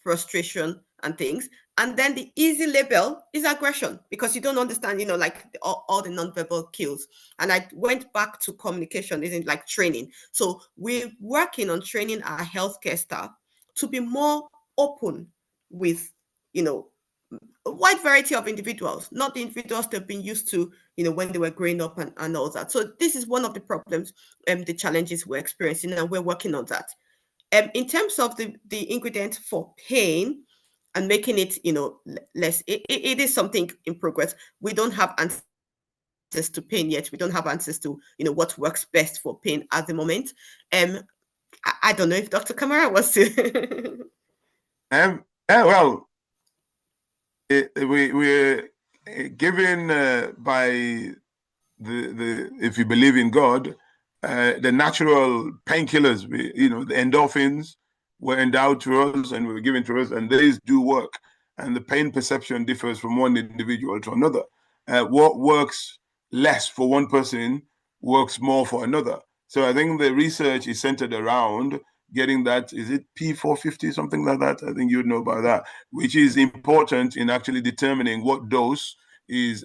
frustration, and things. And then the easy label is aggression, because you don't understand, like all the non-verbal cues. And I went back to communication, isn't like training. So we're working on training our healthcare staff to be more open with, a wide variety of individuals, not the individuals they've been used to, when they were growing up and all that. So this is one of the problems, the challenges we're experiencing, and we're working on that. In terms of the ingredient for pain and making it, less, it is something in progress. We don't have answers to pain yet. We don't have answers to, what works best for pain at the moment. I don't know if Dr. Kamara wants to. Well, we're given by the if you believe in God, the natural painkillers, the endorphins were endowed to us and were given to us, and these do work. and the pain perception differs from one individual to another. What works less for one person works more for another. So I think the research is centered around getting that, is it P450, something like that? I think you'd know about that, which is important in actually determining what dose is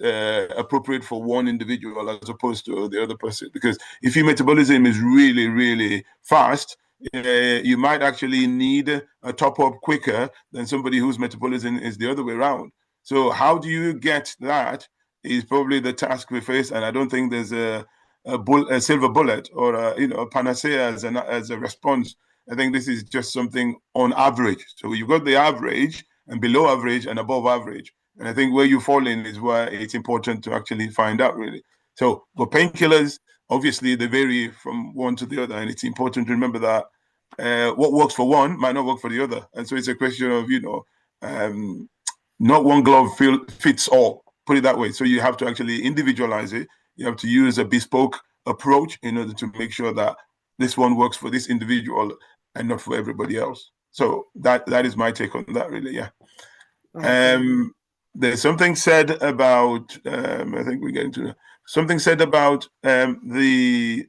appropriate for one individual as opposed to the other person. Because if your metabolism is really, really fast, you might actually need a top up quicker than somebody whose metabolism is the other way around. So how do you get that is probably the task we face. And I don't think there's a silver bullet or a panacea as a response. I think this is just something on average. So you've got the average and below average and above average. And I think where you fall in is where it's important to actually find out, really. So for painkillers, obviously they vary from one to the other, and it's important to remember that what works for one might not work for the other. And so it's a question of, not one glove fits all, put it that way. So you have to actually individualize it. You have to use a bespoke approach in order to make sure that this one works for this individual and not for everybody else. So that is my take on that, really. Yeah. There's something said about I think we're getting to something said about the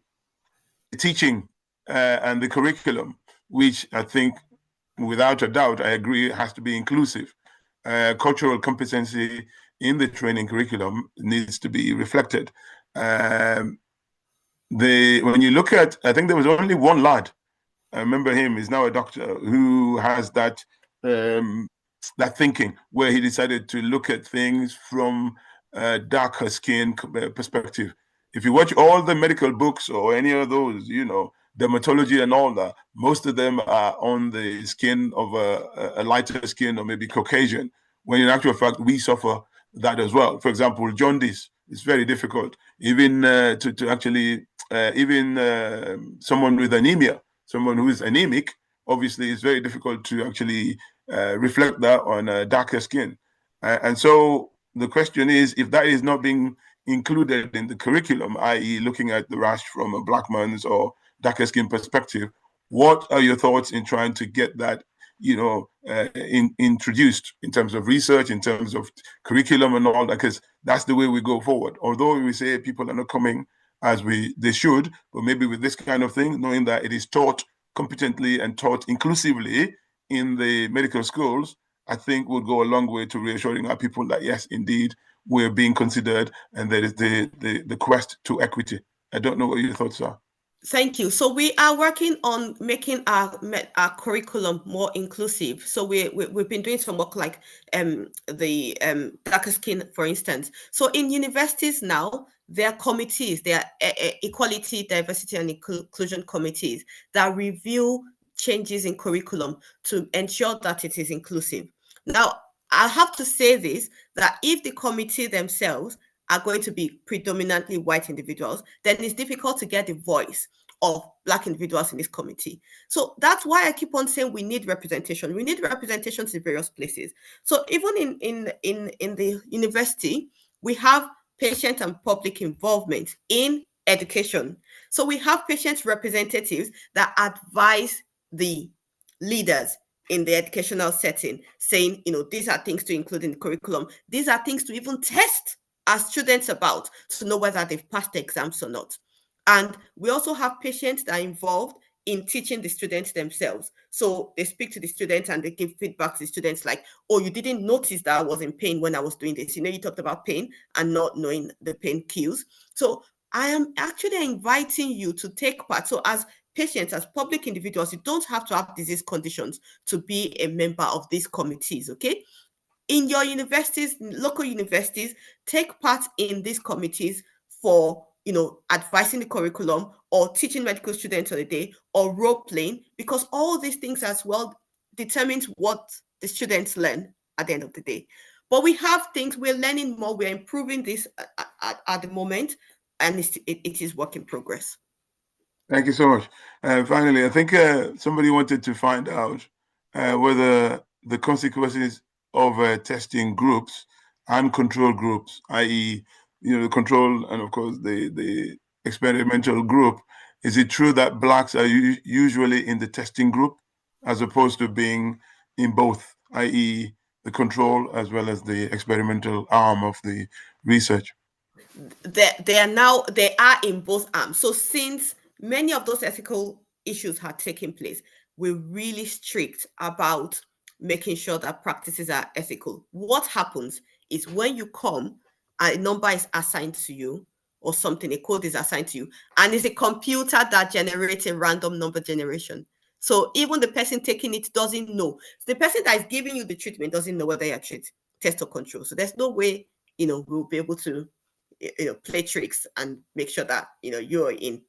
teaching and the curriculum, which I think without a doubt I agree has to be inclusive. Cultural competency in the training curriculum needs to be reflected. When you look at, I think there was only one lad, I remember him, he's now a doctor, who has that thinking where he decided to look at things from a darker skin perspective. If you watch all the medical books or any of those, dermatology and all that, most of them are on the skin of a lighter skin or maybe Caucasian, when in actual fact, we suffer that as well. For example, jaundice is very difficult, even to actually, someone with anemia, someone who is anemic, obviously it's very difficult to actually reflect that on a darker skin. And so the question is, if that is not being included in the curriculum, i.e. looking at the rash from a black man's or darker skin perspective, what are your thoughts in trying to get that introduced in terms of research, in terms of curriculum and all that? Because that's the way we go forward. Although we say people are not coming as they should, but maybe with this kind of thing, knowing that it is taught competently and taught inclusively in the medical schools, I think would go a long way to reassuring our people that yes, indeed, we're being considered, and there is the quest to equity. I don't know what your thoughts are. Thank you. So we are working on making our curriculum more inclusive. So we've been doing some work like the darker skin, for instance. So in universities now, there are committees, there are equality, diversity, and inclusion committees that review changes in curriculum to ensure that it is inclusive. Now, I have to say this, that if the committee themselves are going to be predominantly white individuals, then it's difficult to get the voice of Black individuals in this committee. So that's why I keep on saying we need representation. We need representations in various places. So even in the university, we have patient and public involvement in education. So we have patient representatives that advise the leaders in the educational setting, saying, these are things to include in the curriculum. These are things to even test our students about to know whether they've passed the exams or not. And we also have patients that are involved in teaching the students themselves. So they speak to the students and they give feedback to the students like, oh, you didn't notice that I was in pain when I was doing this. You talked about pain and not knowing the pain cues. So I am actually inviting you to take part. So as patients, as public individuals, you don't have to have disease conditions to be a member of these committees, okay? In your universities, local universities, take part in these committees for, advising the curriculum or teaching medical students on the day or role playing, because all these things as well determines what the students learn at the end of the day. But we have things, we're learning more, we're improving this at the moment, and it is work in progress. Thank you so much. Finally, I think somebody wanted to find out whether the consequences of testing groups and control groups, i.e., the control and of course the experimental group, is it true that Blacks are usually in the testing group as opposed to being in both, i.e., the control as well as the experimental arm of the research? They are in both arms. So since many of those ethical issues had taken place, we're really strict about making sure that practices are ethical. What happens is when you come, a number is assigned to you or something, a code is assigned to you, and it's a computer that generates a random number generation. So even the person taking it doesn't know. The person that is giving you the treatment doesn't know whether you're test or control. So there's no way, we'll be able to play tricks and make sure that you're in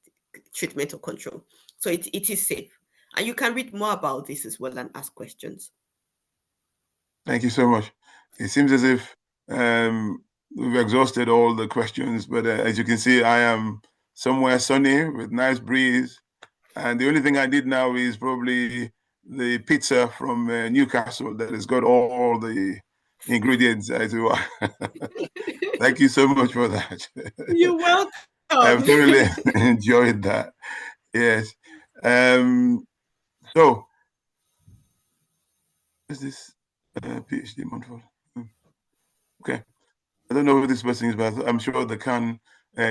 treatment or control. So it is safe, and you can read more about this as well and ask questions. Thank you so much. It seems as if we've exhausted all the questions, but as you can see, I am somewhere sunny with nice breeze, and the only thing I did now is probably the pizza from Newcastle that has got all the ingredients, as it were. Thank you so much for that. You're welcome. I've thoroughly enjoyed that. Yes. So, is this PhD Montfort? Okay. I don't know who this person is, but I'm sure the Khan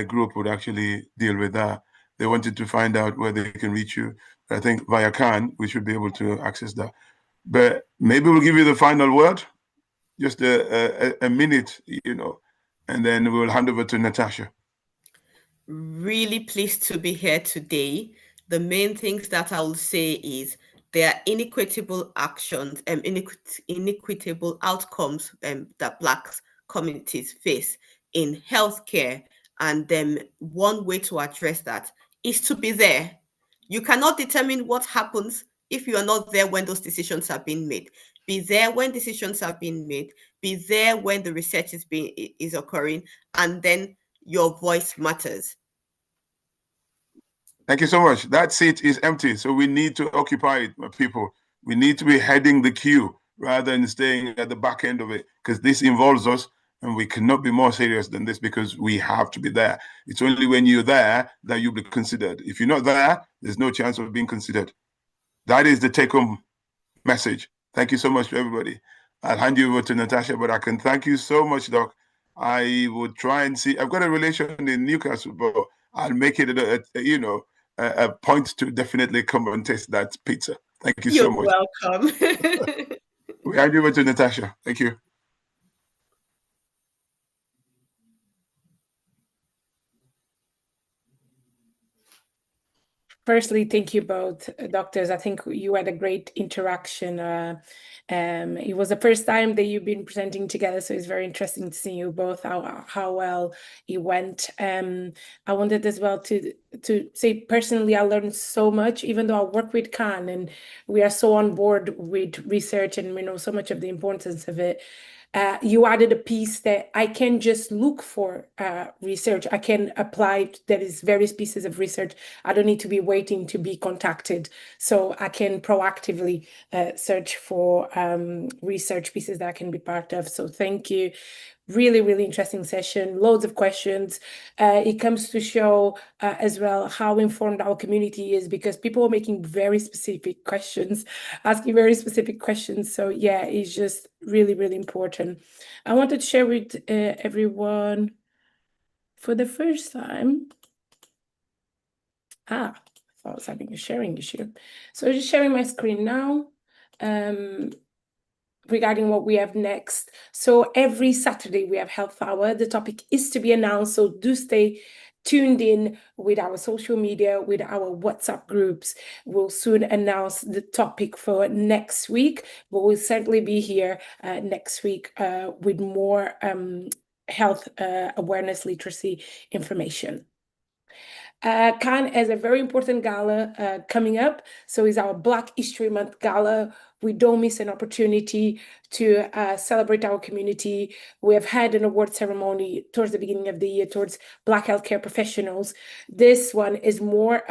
group would actually deal with that. They wanted to find out where they can reach you. I think via Khan, we should be able to access that. But maybe we'll give you the final word, just a minute, and then we'll hand over to Natasha. Really pleased to be here today. The main things that I will say is there are inequitable actions and inequitable outcomes that Black communities face in healthcare. And then one way to address that is to be there. You cannot determine what happens if you are not there when those decisions are being made. Be there when decisions are being made. Be there when the research is occurring, and then your voice matters. Thank you so much. That seat is empty, so we need to occupy it, my people. We need to be heading the queue rather than staying at the back end of it, because this involves us, and we cannot be more serious than this because we have to be there. It's only when you're there that you'll be considered. If you're not there, there's no chance of being considered. That is the take-home message. Thank you so much to everybody. I'll hand you over to Natasha, but I can thank you so much, Doc. I would try and see. I've got a relation in Newcastle, but I'll make it a point to definitely come and taste that pizza. Thank you so much. You're welcome. We hand you over to Natasha. Thank you. Firstly, thank you both, doctors. I think you had a great interaction. It was the first time that you've been presenting together, so it's very interesting to see you both, how well it went. I wanted as well to say personally, I learned so much, even though I work with Khan and we are so on board with research and we know so much of the importance of it. You added a piece that I can just look for research. I can apply, there is various pieces of research. I don't need to be waiting to be contacted. So I can proactively search for research pieces that I can be part of. So thank you. Really, really interesting session, loads of questions. It comes to show as well how informed our community is, because people are making very specific questions, asking very specific questions. So yeah, it's just really, really important. I wanted to share with everyone for the first time. I thought I was having a sharing issue. So just sharing my screen now. Regarding what we have next. So every Saturday we have Health Hour. The topic is to be announced, so do stay tuned in with our social media, with our WhatsApp groups. We'll soon announce the topic for next week, but we'll certainly be here next week with more health awareness literacy information. Khan has a very important gala coming up. So it's our Black History Month gala. We don't miss an opportunity to celebrate our community. We have had an award ceremony towards the beginning of the year towards Black healthcare professionals. This one is more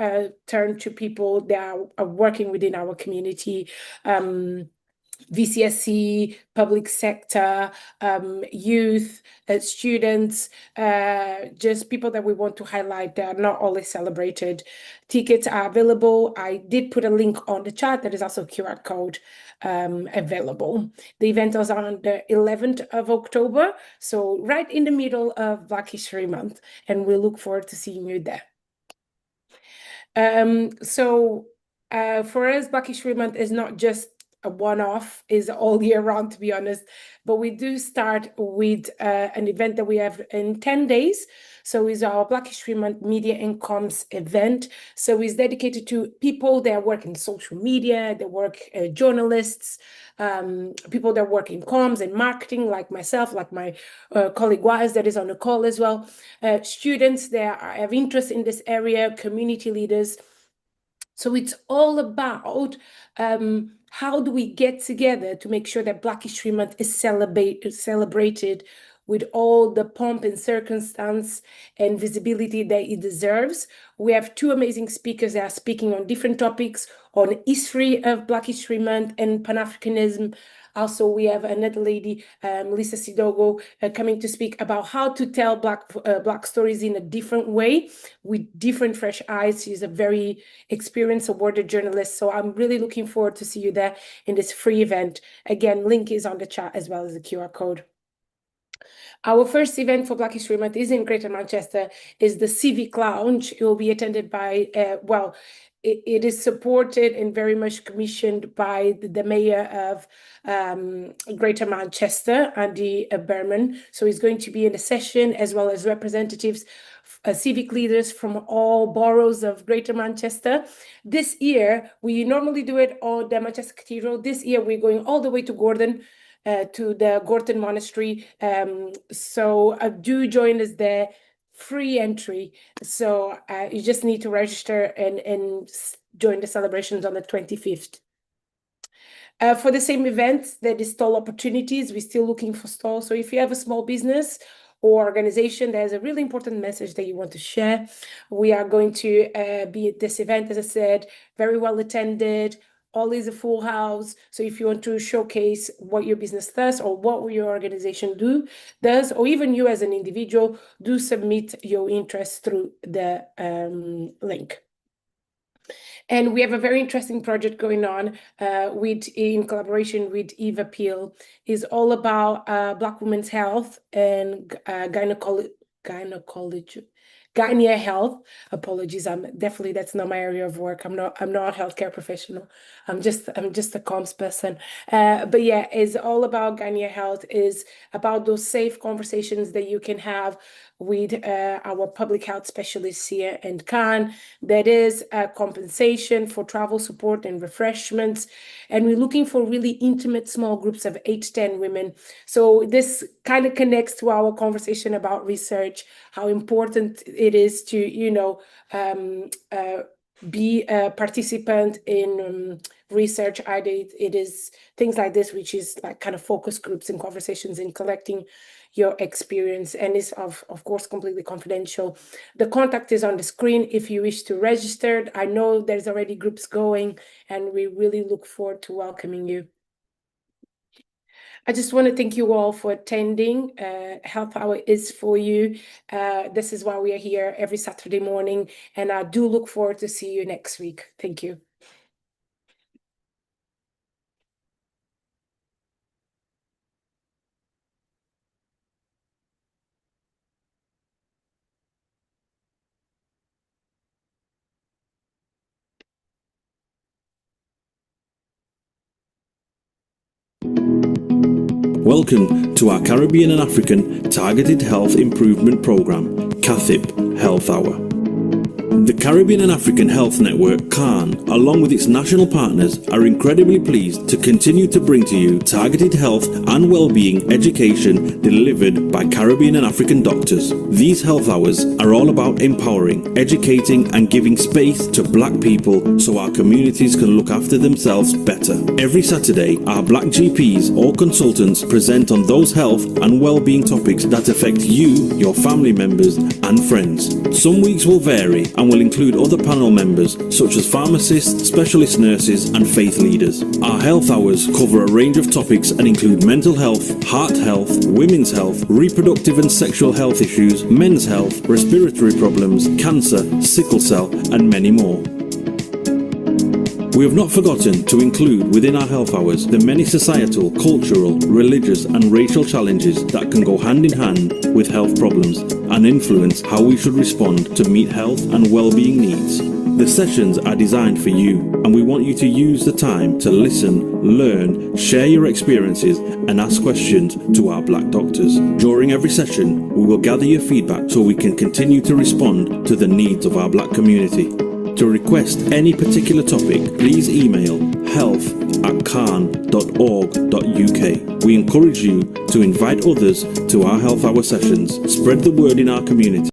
turned to people that are working within our community. VCSC, public sector, youth, students, just people that we want to highlight that are not always celebrated. Tickets are available. I did put a link on the chat. There is also a QR code available. The event is on the 11th of October, so right in the middle of Black History Month, and we look forward to seeing you there. For us, Black History Month is not just a one-off, is all year round, to be honest, but we do start with an event that we have in 10 days. So it's our Black History Month Media and Comms event. So it's dedicated to people that work in social media, that work journalists, people that work in comms and marketing, like myself, like my colleague Wise that is on the call as well, students that have interest in this area, community leaders. So it's all about how do we get together to make sure that Black History Month is celebrated with all the pomp and circumstance and visibility that it deserves. We have two amazing speakers that are speaking on different topics on history of Black History Month and Pan-Africanism. Also, we have another lady, Melissa Sidogo, coming to speak about how to tell Black stories in a different way with different fresh eyes. She's a very experienced, awarded journalist. So I'm really looking forward to see you there in this free event. Again, link is on the chat as well as the QR code. Our first event for Black History Month is in Greater Manchester, is the Civic Lounge. It will be attended by, it is supported and very much commissioned by the mayor of Greater Manchester, Andy Berman. So he's going to be in a session as well as representatives, civic leaders from all boroughs of Greater Manchester. This year, we normally do it on the Manchester Cathedral. This year, we're going all the way to Gordon, to the Gorton Monastery. So do join us there. Free entry. So you just need to register and join the celebrations on the 25th. For the same event, there is stall opportunities. We're still looking for stalls. So if you have a small business or organization, there's a really important message that you want to share. We are going to be at this event, as I said, very well attended. Always a full house. So if you want to showcase what your business does or what your organization does, or even you as an individual, do submit your interest through the link. And we have a very interesting project going on in collaboration with Eva Peel. It's all about Black women's health and gynae health. Apologies, definitely that's not my area of work. I'm not a healthcare professional. I'm just a comms person. But yeah, it's all about gynae health. Is about those safe conversations that you can have with our public health specialists here in Cannes. That is compensation for travel support and refreshments. And we're looking for really intimate small groups of 8 to 10 women. So this kind of connects to our conversation about research, how important it is to, be a participant in research. It is things like this, which is like kind of focus groups and conversations and collecting your experience, and is of course completely confidential. The contact is on the screen if you wish to register. I know there's already groups going, and we really look forward to welcoming you. I just want to thank you all for attending. Health Hour is for you. This is why we are here every Saturday morning, and I do look forward to see you next week. Thank you. Welcome to our Caribbean and African Targeted Health Improvement Programme, CATHIP Health Hour. The Caribbean and African Health Network, CARN, along with its national partners, are incredibly pleased to continue to bring to you targeted health and well-being education delivered by Caribbean and African doctors. These health hours are all about empowering, educating and giving space to Black people so our communities can look after themselves better. Every Saturday, our Black GPs or consultants present on those health and well-being topics that affect you, your family members and friends. Some weeks will vary and will include other panel members such as pharmacists, specialist nurses and faith leaders. Our health hours cover a range of topics and include mental health, heart health, women's health, reproductive and sexual health issues, men's health, respiratory problems, cancer, sickle cell and many more. We have not forgotten to include within our health hours the many societal, cultural, religious and racial challenges that can go hand in hand with health problems and influence how we should respond to meet health and well-being needs. The sessions are designed for you, and we want you to use the time to listen, learn, share your experiences and ask questions to our Black doctors. During every session, we will gather your feedback so we can continue to respond to the needs of our Black community. To request any particular topic, please email health@can.org.uk. We encourage you to invite others to our health hour sessions. Spread the word in our community